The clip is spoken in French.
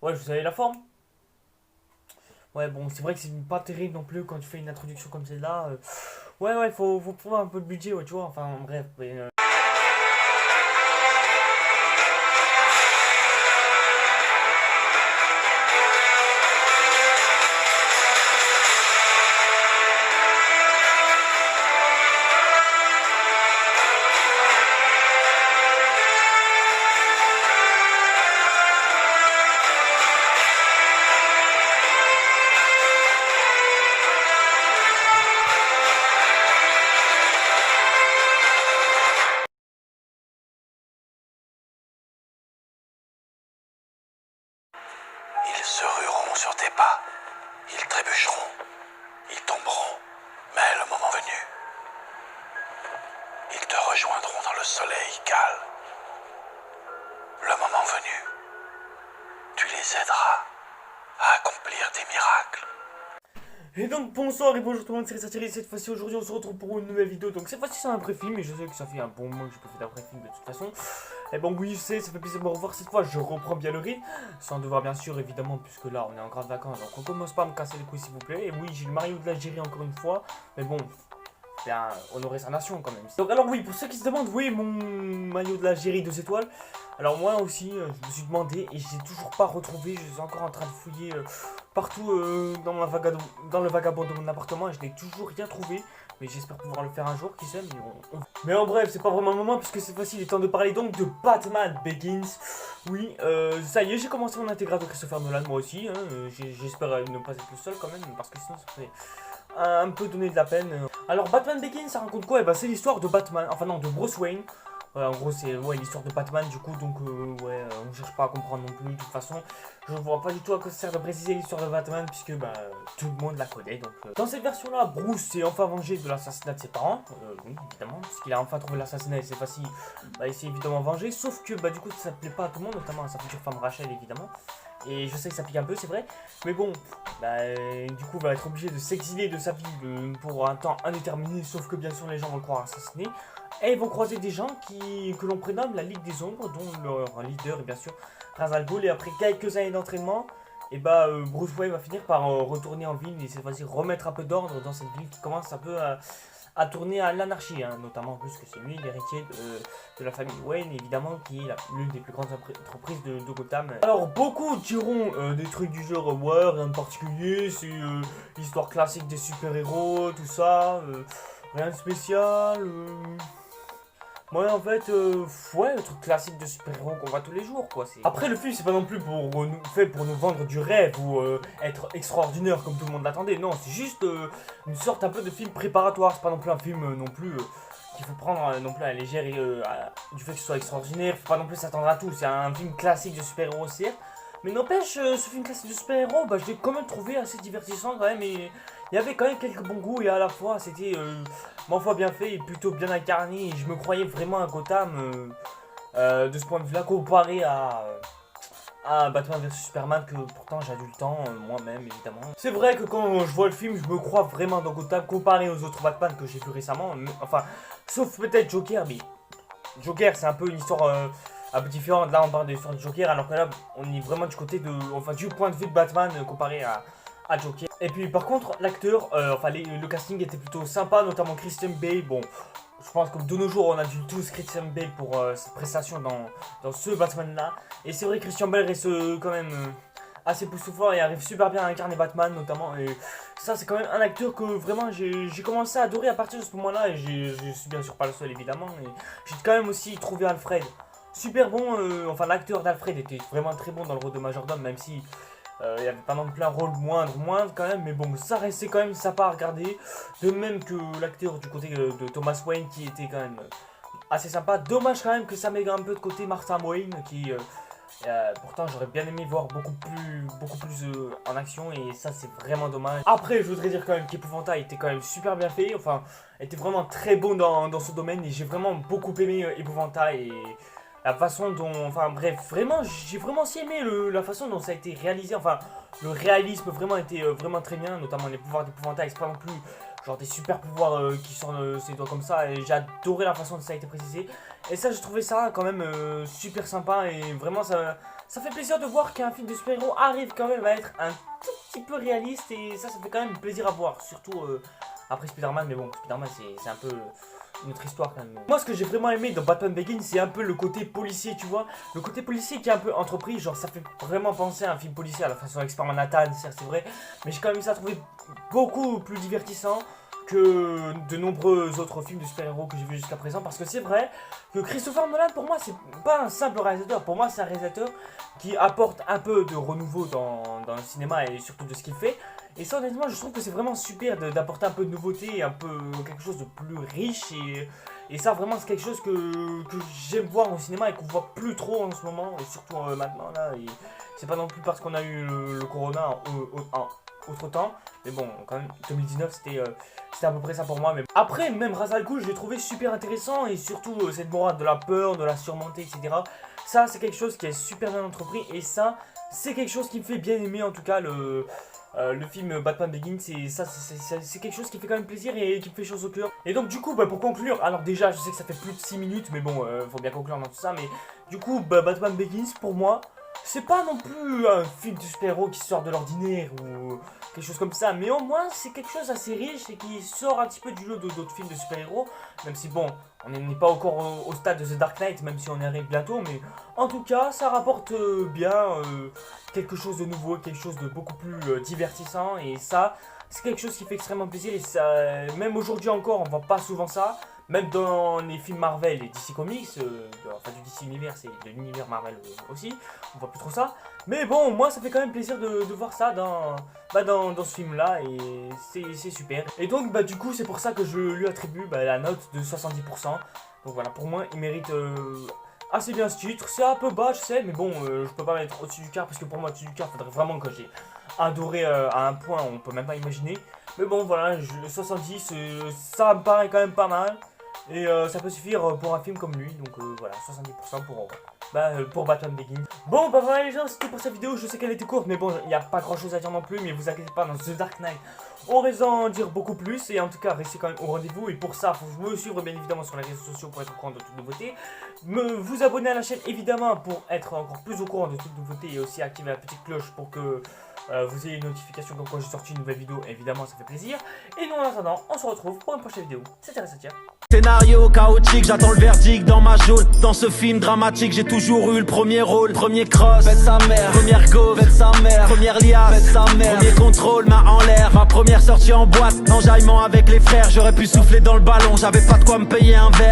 Ouais, je savais la forme. Ouais, bon, c'est vrai que c'est pas terrible non plus quand tu fais une introduction comme celle-là. Ouais, ouais, faut pouvoir un peu de budget, ouais, tu vois. Enfin, bref. Ils se rueront sur tes pas, ils trébucheront, ils tomberont, mais le moment venu, ils te rejoindront dans le soleil calme. Le moment venu, tu les aideras à accomplir des miracles. Et donc bonsoir et bonjour tout le monde, c'est Satiri. Cette fois-ci aujourd'hui on se retrouve pour une nouvelle vidéo. Donc cette fois-ci c'est un vrai film et je sais que ça fait un bon moment que j'ai pas fait d'un vrai film de toute façon. Et bon oui je sais, ça fait plaisir de me revoir cette fois, je reprends bien le rythme. Sans devoir bien sûr évidemment puisque là on est en grande vacances. Donc on commence pas à me casser les couilles s'il vous plaît. Et oui j'ai le Mario de l'Algérie encore une fois. Mais bon, bien honorer sa nation quand même. Donc alors oui, pour ceux qui se demandent, oui mon maillot de l'Algérie 2 étoiles. Alors moi aussi, je me suis demandé et j'ai toujours pas retrouvé. Je suis encore en train de fouiller partout dans le vagabond de mon appartement et je n'ai toujours rien trouvé. Mais j'espère pouvoir le faire un jour, qui sait. Mais en bref, c'est pas vraiment le moment puisque cette fois-ci il est temps de parler donc de Batman Begins. Oui, ça y est, j'ai commencé mon intégrateur Christopher Nolan moi aussi. Hein, j'espère ne pas être le seul quand même parce que sinon ça fait un peu donner de la peine. Alors Batman Begins, ça raconte quoi? C'est l'histoire de Batman, enfin non, de Bruce Wayne. Ouais, en gros c'est l'histoire de Batman du coup, donc on cherche pas à comprendre non plus. De toute façon, je vois pas du tout à quoi ça sert de préciser l'histoire de Batman puisque tout le monde la connaît. Donc dans cette version là, Bruce s'est enfin vengé de l'assassinat de ses parents. Oui, évidemment, parce qu'il a enfin trouvé l'assassinat et c'est facile. Il s'est évidemment vengé, sauf que du coup ça plaît pas à tout le monde, notamment à sa future femme Rachel évidemment. Et je sais que ça pique un peu, c'est vrai. Mais bon, du coup, va être obligé de s'exiler de sa ville pour un temps indéterminé. Sauf que bien sûr, les gens vont le croire assassiné. Et ils vont croiser des gens que l'on prénomme la Ligue des Ombres, dont leur leader est bien sûr Ra's al Ghul. Et après quelques années d'entraînement, Bruce Wayne va finir par retourner en ville et cette fois-ci remettre un peu d'ordre dans cette ville qui commence un peu à tourner à l'anarchie, hein, notamment puisque c'est lui l'héritier de la famille Wayne, évidemment, qui est l'une des plus grandes entreprises de Gotham. Alors, beaucoup diront des trucs du genre, ouais, rien de particulier, c'est l'histoire classique des super-héros, tout ça, rien de spécial. Ouais, en fait, ouais, le truc classique de super-héros qu'on voit tous les jours, quoi. Après, le film, c'est pas non plus fait pour nous vendre du rêve ou être extraordinaire comme tout le monde l'attendait. Non, c'est juste une sorte un peu de film préparatoire. C'est pas non plus un film non plus qu'il faut prendre non plus à la légère du fait que ce soit extraordinaire. Faut pas non plus s'attendre à tout. C'est un film classique de super-héros, certes. Mais n'empêche, ce film classique de super-héros, je l'ai quand même trouvé assez divertissant quand même. Et il y avait quand même quelques bons goûts et à la fois, c'était ma foi bien fait et plutôt bien incarné. Et je me croyais vraiment à Gotham de ce point de vue-là, comparé à Batman vs Superman, que pourtant j'ai du temps moi-même évidemment. C'est vrai que quand je vois le film, je me crois vraiment dans Gotham comparé aux autres Batman que j'ai vu récemment. Enfin, sauf peut-être Joker, mais Joker c'est un peu une histoire un peu différente. Là on parle de l'histoire de Joker, alors que là on est vraiment du côté du point de vue de Batman comparé à Joker. Et puis par contre l'acteur, le casting était plutôt sympa, notamment Christian Bale. Bon, je pense que de nos jours on a dû tous Christian Bale pour sa prestation dans ce Batman là. Et c'est vrai que Christian Bale reste quand même assez époustouflant et arrive super bien à incarner Batman notamment. Et ça c'est quand même un acteur que vraiment j'ai commencé à adorer à partir de ce moment là. Et je suis bien sûr pas le seul évidemment. Et j'ai quand même aussi trouvé Alfred super bon. L'acteur d'Alfred était vraiment très bon dans le rôle de Majordome, même si il n'y avait pas non plus un rôle moindre quand même, mais bon, ça restait quand même sympa à regarder. De même que l'acteur du côté de Thomas Wayne qui était quand même assez sympa. Dommage quand même que ça met un peu de côté Martha Wayne qui pourtant j'aurais bien aimé voir beaucoup plus en action et ça c'est vraiment dommage. Après je voudrais dire quand même qu'Épouvantail était quand même super bien fait, était vraiment très bon dans ce domaine et j'ai vraiment beaucoup aimé Épouvantail et la façon dont, vraiment, j'ai vraiment aussi aimé la façon dont ça a été réalisé. Le réalisme vraiment était vraiment très bien, notamment les pouvoirs d'Épouvantail. C'est pas non plus genre des super pouvoirs qui sortent de ses doigts comme ça. Et j'ai adoré la façon dont ça a été précisé. Et ça, j'ai trouvé ça quand même super sympa et vraiment ça ça fait plaisir de voir qu'un film de super-héros arrive quand même à être un tout petit peu réaliste et ça fait quand même plaisir à voir, surtout après Spider-Man, mais bon, Spider-Man c'est un peu une autre histoire quand même. Moi ce que j'ai vraiment aimé dans Batman Begins, c'est un peu le côté policier, tu vois, le côté policier qui est un peu entrepris, genre ça fait vraiment penser à un film policier à la façon Expert Manhattan, c'est vrai, mais j'ai quand même eu ça à trouver beaucoup plus divertissant que de nombreux autres films de super-héros que j'ai vu jusqu'à présent, parce que c'est vrai que Christopher Nolan pour moi c'est pas un simple réalisateur, pour moi c'est un réalisateur qui apporte un peu de renouveau dans le cinéma et surtout de ce qu'il fait, et ça honnêtement je trouve que c'est vraiment super d'apporter un peu de nouveauté, un peu quelque chose de plus riche, et ça vraiment c'est quelque chose que j'aime voir au cinéma et qu'on voit plus trop en ce moment, et surtout maintenant là, et c'est pas non plus parce qu'on a eu le corona autre temps, mais bon quand même 2019 c'était à peu près ça pour moi. Mais après même Ra's al Ghul je l'ai trouvé super intéressant, et surtout cette morale de la peur, de la surmonter, etc. Ça c'est quelque chose qui est super bien entrepris, et ça c'est quelque chose qui me fait bien aimer en tout cas le film Batman Begins, et ça c'est quelque chose qui fait quand même plaisir et qui me fait chaud au cœur. Et donc du coup pour conclure, alors déjà je sais que ça fait plus de 6 minutes, mais bon faut bien conclure dans tout ça, mais du coup Batman Begins pour moi c'est pas non plus un film de super-héros qui sort de l'ordinaire ou quelque chose comme ça, mais au moins c'est quelque chose assez riche et qui sort un petit peu du lot d'autres films de super-héros, même si bon, on n'est pas encore au stade de The Dark Knight, même si on y arrive bientôt, mais en tout cas ça rapporte bien quelque chose de nouveau, quelque chose de beaucoup plus divertissant, et ça c'est quelque chose qui fait extrêmement plaisir, et ça, même aujourd'hui encore on voit pas souvent ça. Même dans les films Marvel et DC Comics, enfin du DC Univers et de l'univers Marvel aussi, on voit plus trop ça. Mais bon, moi ça fait quand même plaisir de voir ça dans ce film là, et c'est super. Et donc du coup c'est pour ça que je lui attribue la note de 70%. Donc voilà, pour moi il mérite assez bien ce titre. C'est un peu bas je sais, mais bon je peux pas mettre au-dessus du quart, parce que pour moi au-dessus du quart faudrait vraiment que j'ai adoré à un point on peut même pas imaginer. Mais bon voilà, 70 ça me paraît quand même pas mal. Et ça peut suffire pour un film comme lui, donc voilà, 70% pour Batman Begins. Bon bah voilà les gens, c'était pour cette vidéo, je sais qu'elle était courte, mais bon, il n'y a pas grand chose à dire non plus, mais vous inquiétez pas, dans The Dark Knight, on risque d'en dire beaucoup plus, et en tout cas, restez quand même au rendez-vous, et pour ça, faut me suivre bien évidemment sur les réseaux sociaux pour être au courant de toutes nouveautés, vous abonner à la chaîne évidemment pour être encore plus au courant de toutes nouveautés, et aussi activer la petite cloche pour que vous ayez une notification comme quoi j'ai sorti une nouvelle vidéo, évidemment ça fait plaisir. Et nous en attendant, on se retrouve pour une prochaine vidéo. C'était Satya. Scénario chaotique, j'attends le verdict dans ma jaune. Dans ce film dramatique, j'ai toujours eu le premier rôle. Premier cross, faites sa mère. Première go, faites sa mère. Première liasse, faites sa mère. Premier contrôle, main en l'air. Ma première sortie en boîte, enjaillement avec les frères. J'aurais pu souffler dans le ballon, j'avais pas de quoi me payer un verre.